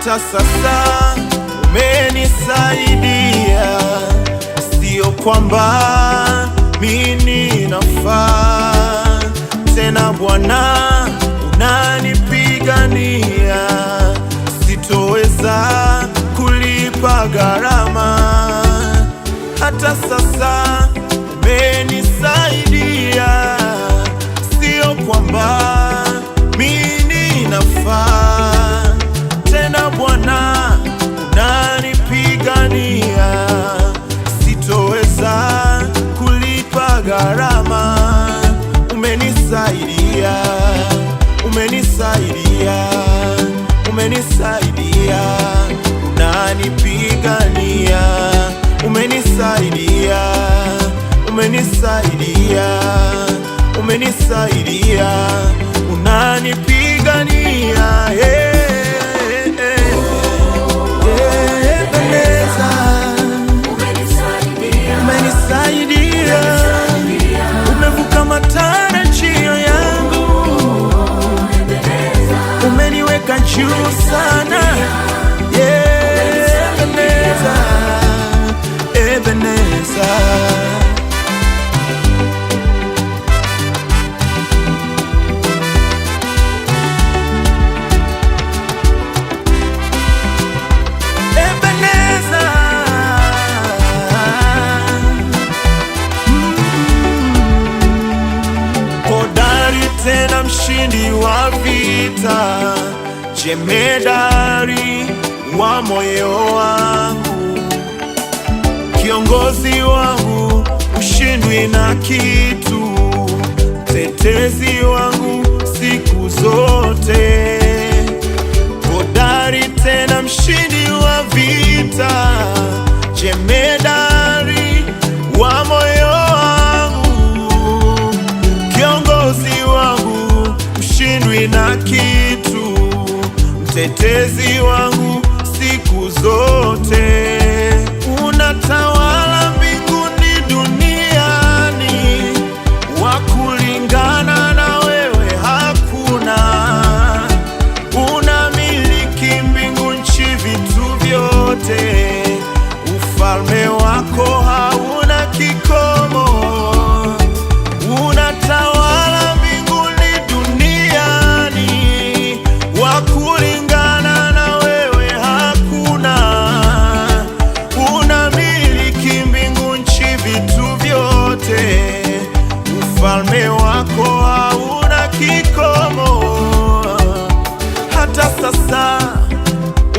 hata sasa umenisaidia, sio kwamba mimi nafaa tena. Bwana unanipigania, sitoweza kulipa gharama. Hata sasa umenisaidia, sio kwamba mimi nafaa tena. Bwana unanipigania, sitoweza kulipa gharama. Umenisaidia, umenisaidia, umenisaidia, unanipigania. Umenisaidia, umenisaidia, umenisaidia, unanipigania. Ebeneza, umenisaidia, umevuka matarajio yangu, umeniweka juu sana. Ebeneza, Ebeneza. Hodari tena mshindi wa vita, jemedari wa moyo wangu, kiongozi wangu, ushindwi na kitu, tetezi wangu siku zote. Hodari tena mshindi wa vita, jemedari wa moyo wangu, kiongozi wangu, ushindwi na kitu, mtetezi wangu siku zote. Unatawala mbinguni duniani, wa kulingana na wewe hakuna. Unamiliki mbingu, nchi, vitu vyote, ufalme wako hauna kikomo. Unatawala mbinguni duniani, wa kulingana na wewe hakuna. Unamiliki mbingu, nchi, vitu vyote, ufalme wako hauna kikomo. Hata sasa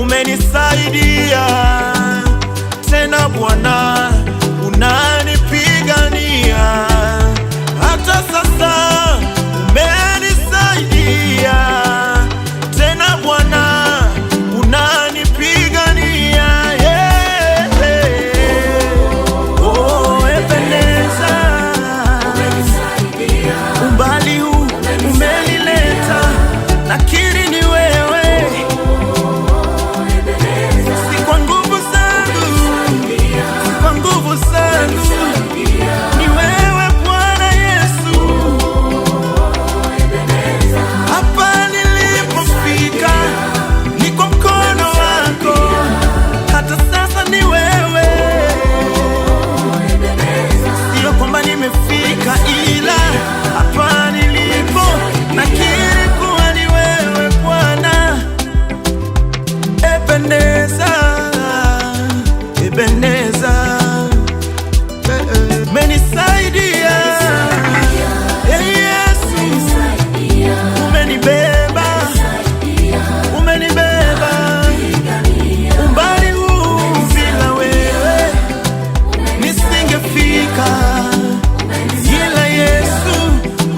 umenisaidia tena, Bwana unanipigania. Hata sasa umenisaidia tena, Bwana unanipigania. Oh, Ebeneza, umbali huu umenileta, nakiri ni wewe, si kwa nguvu zangu, si kwa nguvu zangu, ni wewe Bwana Yesu. Hapa nilipofika ni kwa mkono wako, hata sasa ni wewe, sio kwamba nimefika, ila hapa nilipo nakiri kuwa ni wewe Bwana. Ebeneza, Ebeneza, umenisaidia. Yesu, umenibeba, umenibeba. Umbali huu bila wewe nisingefika, ila Yesu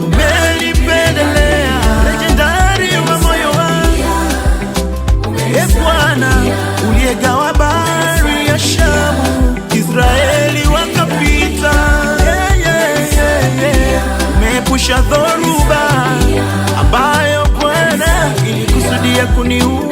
umenipendelea. Legendari wa moyo wangu, Bwana uliyegawa bahari ya Shamu, Israeli wakapita. Umeepusha dhoruba ambayo Bwana ilikusudia kuniua.